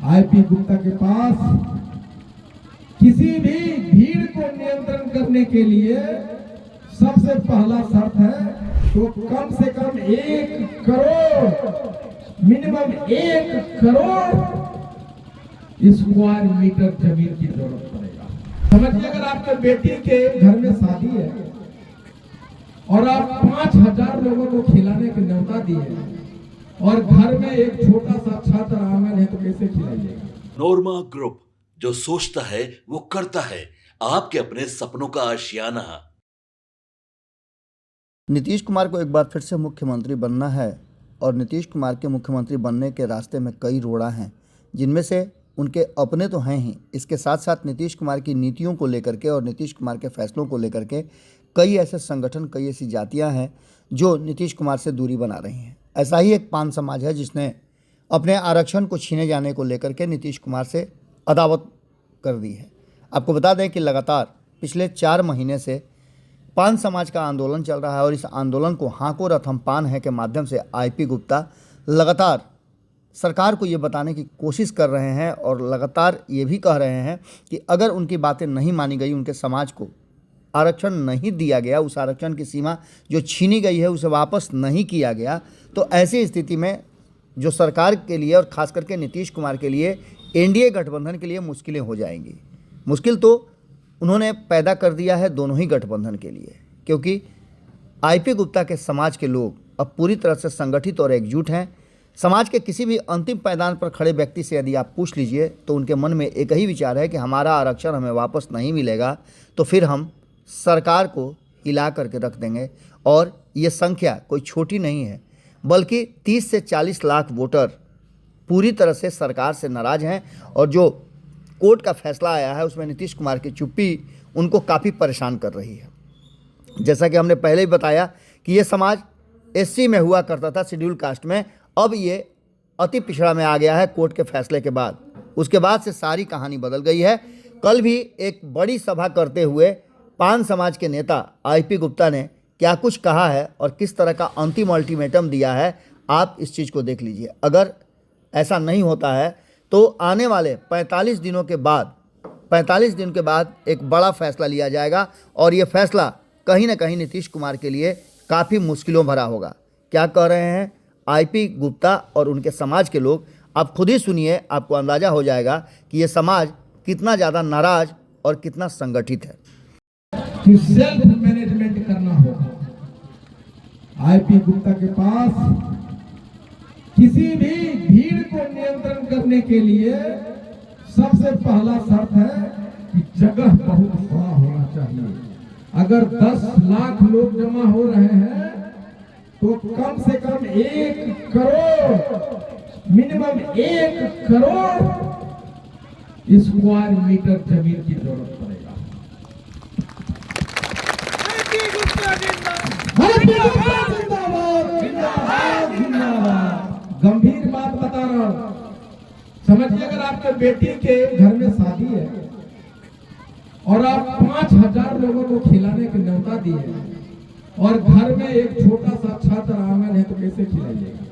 IP Gupta के पास किसी भी भीड़ को नियंत्रण करने के लिए सबसे पहला शर्त है तो कम से कम 1 crore minimum 1 crore square metre जमीन की जरूरत पड़ेगा। समझिए, अगर आपके बेटी के घर में शादी है और आप 5000 लोगों को खिलाने के न्योता दिए और घर में एक छोटा सा छात्र आंगन है तो कैसे खिलाइएगा? नोरमा ग्रुप, जो सोचता है वो करता है। आपके अपने सपनों का आशियाना। नीतीश कुमार को एक बार फिर से मुख्यमंत्री बनना है और नीतीश कुमार के मुख्यमंत्री बनने के रास्ते में कई रोड़ा हैं, जिनमें से उनके अपने तो हैं ही, इसके साथ साथ नीतीश कुमार की नीतियों को लेकर के और नीतीश कुमार के फैसलों को लेकर के कई ऐसे संगठन, कई ऐसी जातियां हैं जो नीतीश कुमार से दूरी बना रही हैं। ऐसा ही एक पान समाज है जिसने अपने आरक्षण को छीने जाने को लेकर के नीतीश कुमार से अदावत कर दी है। आपको बता दें कि लगातार पिछले 4 महीने से पान समाज का आंदोलन चल रहा है और इस आंदोलन को हाको रथम पान है के माध्यम से आईपी गुप्ता लगातार सरकार को ये बताने की कोशिश कर रहे हैं और लगातार ये भी कह रहे हैं कि अगर उनकी बातें नहीं मानी गई, उनके समाज को आरक्षण नहीं दिया गया, उस आरक्षण की सीमा जो छीनी गई है उसे वापस नहीं किया गया, तो ऐसी स्थिति में जो सरकार के लिए और ख़ास करके नीतीश कुमार के लिए, एनडीए गठबंधन के लिए मुश्किलें हो जाएंगी। मुश्किल तो उन्होंने पैदा कर दिया है दोनों ही गठबंधन के लिए, क्योंकि आईपी गुप्ता के समाज के लोग अब पूरी तरह से संगठित और एकजुट हैं। समाज के किसी भी अंतिम पायदान पर खड़े व्यक्ति से यदि आप पूछ लीजिए तो उनके मन में एक ही विचार है कि हमारा आरक्षण हमें वापस नहीं मिलेगा तो फिर हम सरकार को हिला करके रख देंगे। और ये संख्या कोई छोटी नहीं है, बल्कि 30 से 40 लाख वोटर पूरी तरह से सरकार से नाराज़ हैं और जो कोर्ट का फैसला आया है उसमें नीतीश कुमार की चुप्पी उनको काफ़ी परेशान कर रही है। जैसा कि हमने पहले ही बताया कि ये समाज एससी में हुआ करता था, शेड्यूल कास्ट में, अब ये अति पिछड़ा में आ गया है कोर्ट के फैसले के बाद। उसके बाद से सारी कहानी बदल गई है। कल भी एक बड़ी सभा करते हुए पान समाज के नेता आईपी गुप्ता ने क्या कुछ कहा है और किस तरह का अंतिम अल्टीमेटम दिया है, आप इस चीज़ को देख लीजिए। अगर ऐसा नहीं होता है तो आने वाले 45 दिनों के बाद 45 दिन के बाद एक बड़ा फैसला लिया जाएगा और ये फैसला कहीं ना कहीं नीतीश कुमार के लिए काफ़ी मुश्किलों भरा होगा। क्या कह रहे हैं आईपी गुप्ता और उनके समाज के लोग, आप खुद ही सुनिए, आपको अंदाज़ा हो जाएगा कि ये समाज कितना ज़्यादा नाराज और कितना संगठित है। कि सेल्फ मैनेजमेंट करना होगा। आईपी गुप्ता के पास किसी भी भीड़ को नियंत्रण करने के लिए सबसे पहला शर्त है कि जगह बहुत बड़ा होना चाहिए। अगर 10 लाख लोग जमा हो रहे हैं तो कम से कम 1 crore minimum 1 crore square metre जमीन की जरूरत पड़ेगा। गंभीर बात बता रहा हूं। समझिए, अगर आपके बेटी के घर में शादी है और आप 5000 लोगों को खिलाने के न्योता दिए और घर में एक छोटा सा छात्र आंगन है तो कैसे खिलाइएगा?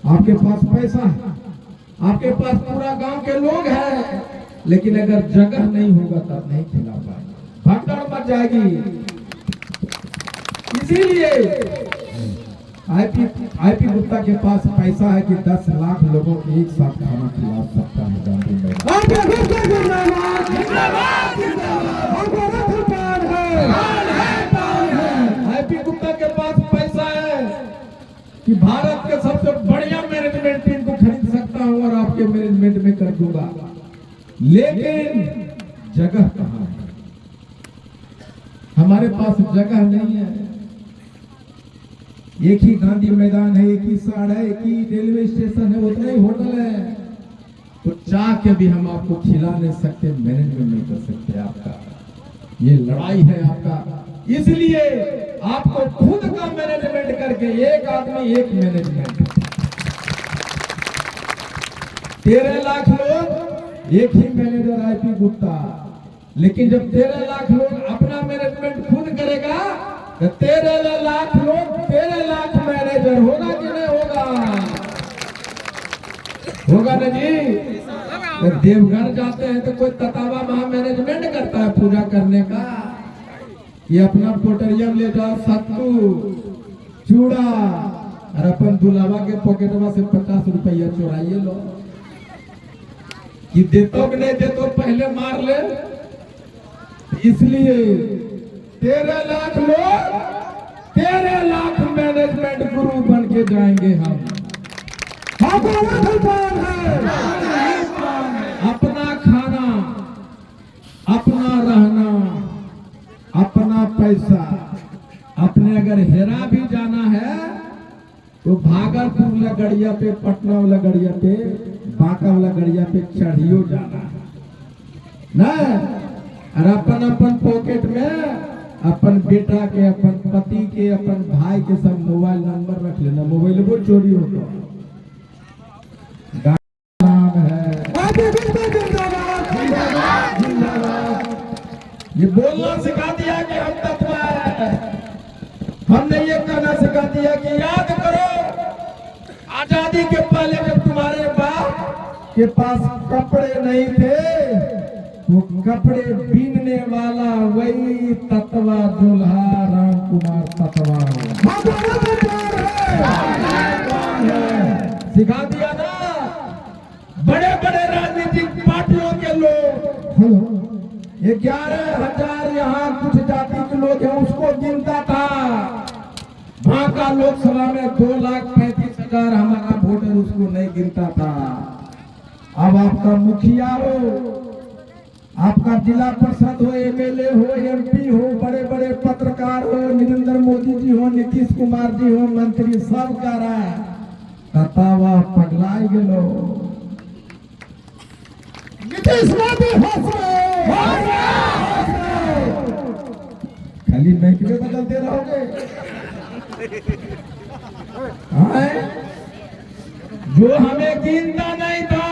आपके पास पैसा है, आपके पास पूरा गांव के लोग हैं, लेकिन अगर जगह नहीं होगा तब नहीं खिला पाएंगे, भगदड़ मच जाएगी। इसीलिए आईपी गुप्ता के पास पैसा है कि 10 लाख लोगों को एक साथ खाना खिला सकता है गांधी मैदान। आईपी गुप्ता के पास पैसा है कि भारत के सबसे बढ़िया मैनेजमेंट टीम को खरीद सकता हूं और आपके मैनेजमेंट में कर दूंगा, लेकिन जगह कहां है? हमारे पास जगह नहीं है। एक ही गांधी मैदान है, एक ही सड़क है, एक ही रेलवे स्टेशन है, उतना ही होटल है, तो चाह के भी हम आपको खिला नहीं सकते, मैनेजमेंट नहीं कर सकते। आपका ये लड़ाई है आपका, इसलिए आपको खुद का मैनेजमेंट करके, एक आदमी एक मैनेजमेंट, 13 लाख लोग एक ही मैनेजर आईपी गुप्ता। लेकिन जब 13 लाख लोग अपना मैनेजमेंट खुद करेगा तो 13 लाख लोग 13 लाख मैनेजर होगा कि नहीं होगा? होगा ना जी? देवघर जाते हैं तो कोई ततावा वहां मैनेजमेंट करता है पूजा करने का। ये अपना पोटरियम ले जाओ, सत्तू चूड़ा, और अपन दुलावा के पॉकेटवा से 50 रुपया चुराइए लो। कि देतो कि नहीं देतो पहले मार ले। इसलिए 13 लाख लोग 13 लाख मैनेजमेंट गुरु बन के जाएंगे हम। अपना खाना, अपना रहना, अपना पैसा, अपने अगर हेरा भी जाना है तो भागलपुर वाला गड़िया पे, पटना वाला गड़िया पे, बांका वाला गड़िया पे चढ़ियो जाना है ना। और अपन अपन पॉकेट में अपन बेटा के, अपन पति के, अपन भाई के सब मोबाइल नंबर रख लेना। मोबाइल वो चोरी होता नाम है। ये बोलना सिखा दिया कि हम तत्व है। हमने ये कहना सिखा दिया कि याद करो आजादी के पहले जब तुम्हारे बाप के पास कपड़े नहीं थे तो कपड़े बीनने वाला वही तत्वा दुल्हा राम कुमार तत्वा सिखा दिया ना। बड़े बड़े राजनीतिक पार्टियों के लोग 11,000 यहाँ कुछ जाति के लोग हैं उसको गिनता था। वहां का लोकसभा में 2,35,000 हमारा वोटर उसको नहीं गिनता था। अब आपका मुखिया हो, आपका जिला परिषद हो, एमएलए हो, एमपी हो, बड़े बड़े पत्रकार हो, नरेंद्र मोदी जी हो, नीतीश कुमार जी हो, मंत्री सब कह रहा है ततावा पगलाई गेलो। नीतीश मोदी खाली महकमे बदलते रहोगे। जो हमें गिनता नहीं था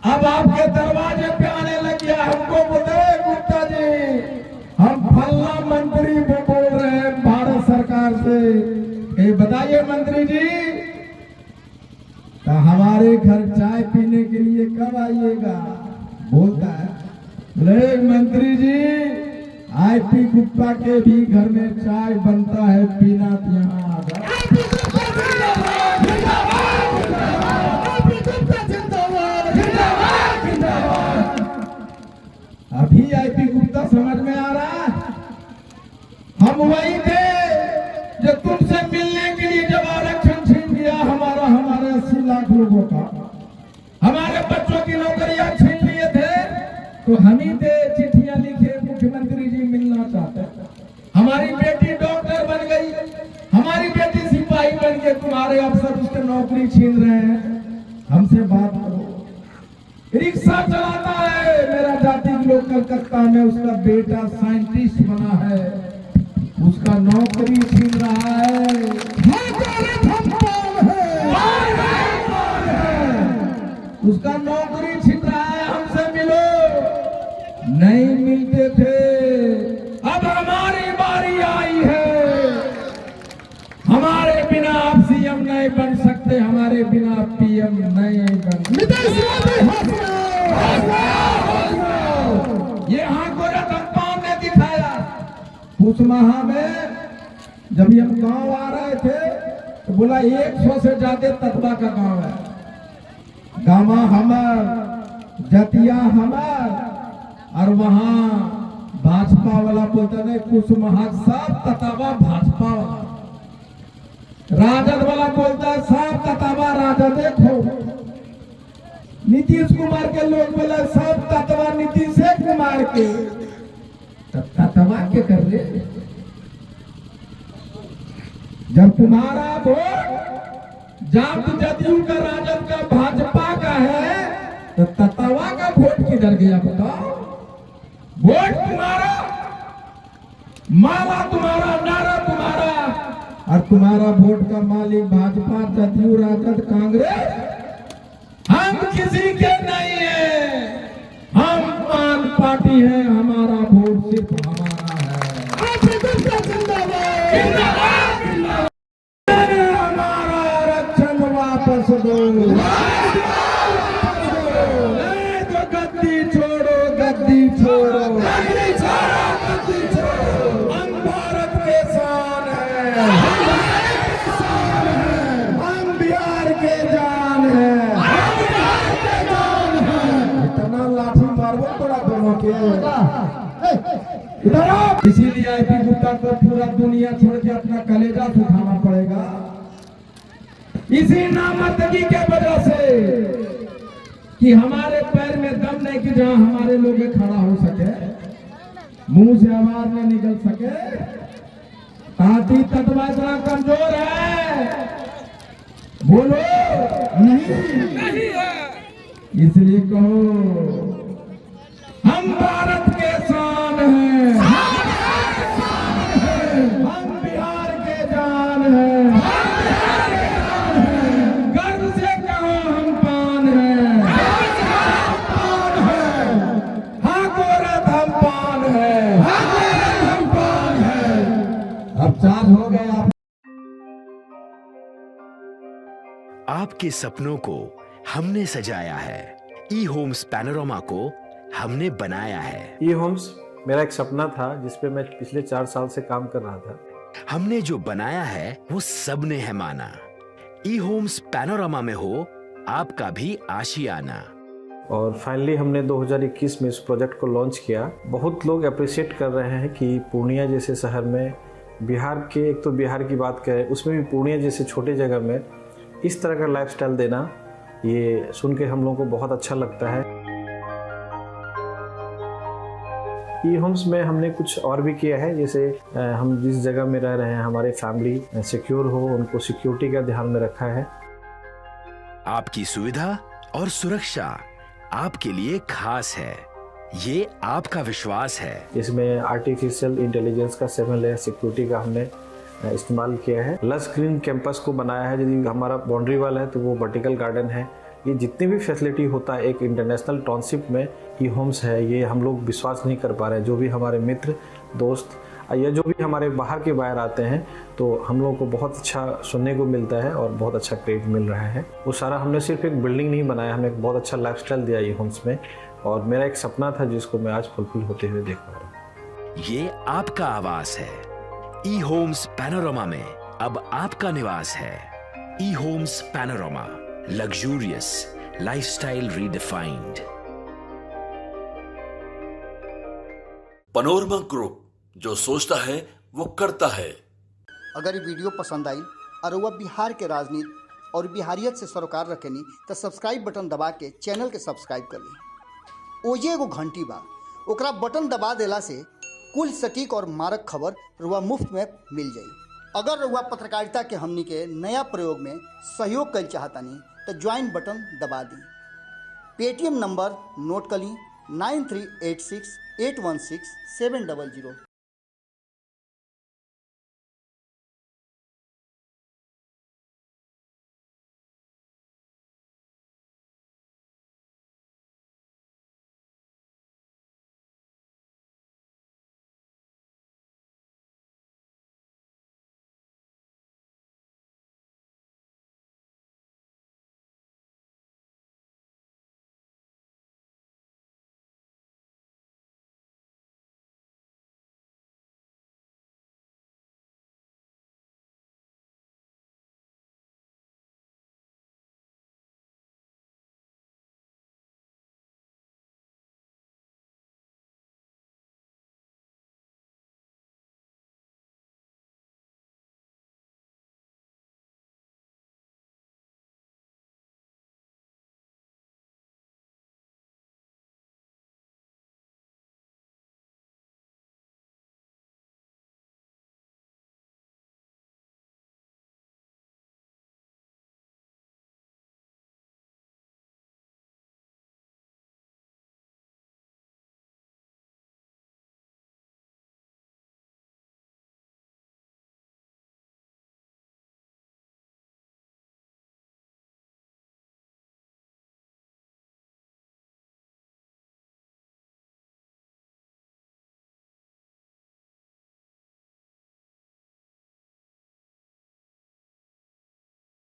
अब आपके दरवाजे पे आने लग गया। हमको बताए गुप्ता जी, हम फल्ला मंत्री को बोल रहे हैं भारत सरकार से, ये बताइए मंत्री जी तो हमारे घर चाय पीने के लिए कब आइएगा। बोलता है बोले मंत्री जी आईपी गुप्ता के भी घर में चाय बनता है, पीना यहाँ आ जाओ। अभी आईपी गुप्ता समझ में आ रहा है। हम वही थे जो तुमसे मिलने के लिए जब आरक्षण छीन लिया हमारा 80 लाख लोगों का, हमारे बच्चों की नौकरियां छीन लिए थे तो हम ही थे चिट्ठियां लिखे मुख्यमंत्री जी मिलना चाहते हैं। हमारी बेटी डॉक्टर बन गई, हमारी बेटी सिपाही बन गई, तुम्हारे अफसर उसके नौकरी छीन रहे हैं, हमसे बात करो। रिक्शा चलाता है मेरा जाति लोग कलकत्ता में, उसका बेटा साइंटिस्ट बना है, उसका नौकरी छीन रहा है। उसका नौकरी छिन रहा है, हमसे मिलो। नहीं मिलते थे, अब हमारी बारी आई है। हमारे बिना आप सीएम नहीं बन सकते, हमारे बिना पीएम नहीं बन सकते। ये हाँ गोरखपाल ने दिखाया। उस माह में जब हम गांव आ रहे थे तो बोला 100 से ज्यादा तत्वा का गांव है। गामा हमार, जतिया हमार, और वहां भाजपा वाला बोलते नहीं कुछ महाग सब ततावा भाजपा वाला, राजद वाला बोलता है सब ततावा राजद। देखो नीतीश कुमार के लोग बोले सब तत्वा नीतीश कुमार के, तत्वा के कर रहे। जब तुम्हारा वोट जब जदयू का, राजद का, भाजपा का है तो तत्वा का वोट किधर गया बताओ। वोट तुम्हारा, माला तुम्हारा, नारा तुम्हारा, और तुम्हारा वोट का मालिक भाजपा, जदयू, राजद, कांग्रेस। हम किसी के नहीं है, हम पान पार्टी है, हमारा वोट सिर्फ हमारा है। हमारा आरक्षण वापस दो। बाकी है। इधर आओ। इसीलिए आईपी गुप्ता को पूरा दुनिया छोड़ के अपना कलेजा सुखाना पड़ेगा, इसी नामर्दगी के वजह से कि हमारे पैर में दम नहीं कि जहां हमारे लोग खड़ा हो सके, मुंह से आवाज न निकल सके। ताती तत्वा इतना कमजोर है, बोलो नहीं है। इसलिए कहो हम भारत के शान हैं, हम बिहार के जान हैं, गर्व से कहो हम पान हैं, हाँ गोरख हम पान हैं, हम पान हैं। अब चार्ज हो गया। आपके सपनों को हमने सजाया है, ई होम्स पैनोरामा को हमने बनाया है। ई होम्स मेरा एक सपना था जिस पे मैं पिछले 4 साल से काम कर रहा था। हमने जो बनाया है वो सबने है माना। ई होम्स पैनोरामा में हो आपका भी आशियाना। और फाइनली हमने 2021 में इस प्रोजेक्ट को लॉन्च किया। बहुत लोग अप्रिशिएट कर रहे हैं कि पूर्णिया जैसे शहर में, बिहार के, एक तो बिहार की बात करें उसमें भी पूर्णिया जैसे छोटे जगह में इस तरह का लाइफस्टाइल देना, ये सुन के हम लोगों को बहुत अच्छा लगता है। ई होम्स में हमने कुछ और भी किया है, जैसे हम जिस जगह में रह रहे हैं हमारे फैमिली सिक्योर हो, उनको सिक्योरिटी का ध्यान में रखा है। आपकी सुविधा और सुरक्षा आपके लिए खास है, ये आपका विश्वास है। इसमें आर्टिफिशियल इंटेलिजेंस का 7 लेयर सिक्योरिटी का हमने इस्तेमाल किया है। लस ग्रीन कैंपस को बनाया है। यदि हमारा बाउंड्री वाल है तो वो वर्टिकल गार्डन है। ये जितनी भी फैसिलिटी होता है एक इंटरनेशनल टाउनशिप में ई होम्स है, ये हम लोग विश्वास नहीं कर पा रहे हैं। जो भी हमारे मित्र दोस्त या जो भी हमारे बाहर के बाहर आते हैं तो हम लोगों को बहुत अच्छा सुनने को मिलता है और बहुत अच्छा क्रेडिट मिल रहा है। वो सारा हमने सिर्फ एक बिल्डिंग नहीं बनाया, हमें एक बहुत अच्छा लाइफस्टाइल दिया ई होम्स में, और मेरा एक सपना था जिसको मैं आज फुलफिल होते हुए देख पा रहा हूँ। ये आपका आवास है। ई होम्स पैनोरामा में अब आपका निवास है। E homes panorama, luxurious lifestyle redefined. Panorama group, जो सोचता है वो करता है। अगर ये वीडियो पसंद आई और वह बिहार के राजनीति और बिहारियत से सरोकार रखेनी तो सब्सक्राइब बटन दबा के चैनल के सब्सक्राइब कर ली। ओजे एगो घंटी बा, ओकरा बटन दबा देला से कुल सटीक और मारक खबर रुआ मुफ्त में मिल जाई। अगर रुआ पत्रकारिता के हमनी के नया प्रयोग में सहयोग कर चाहतानी तो ज्वाइन बटन दबा दी। पेटीएम नंबर नोट कर ली 9386 816 700।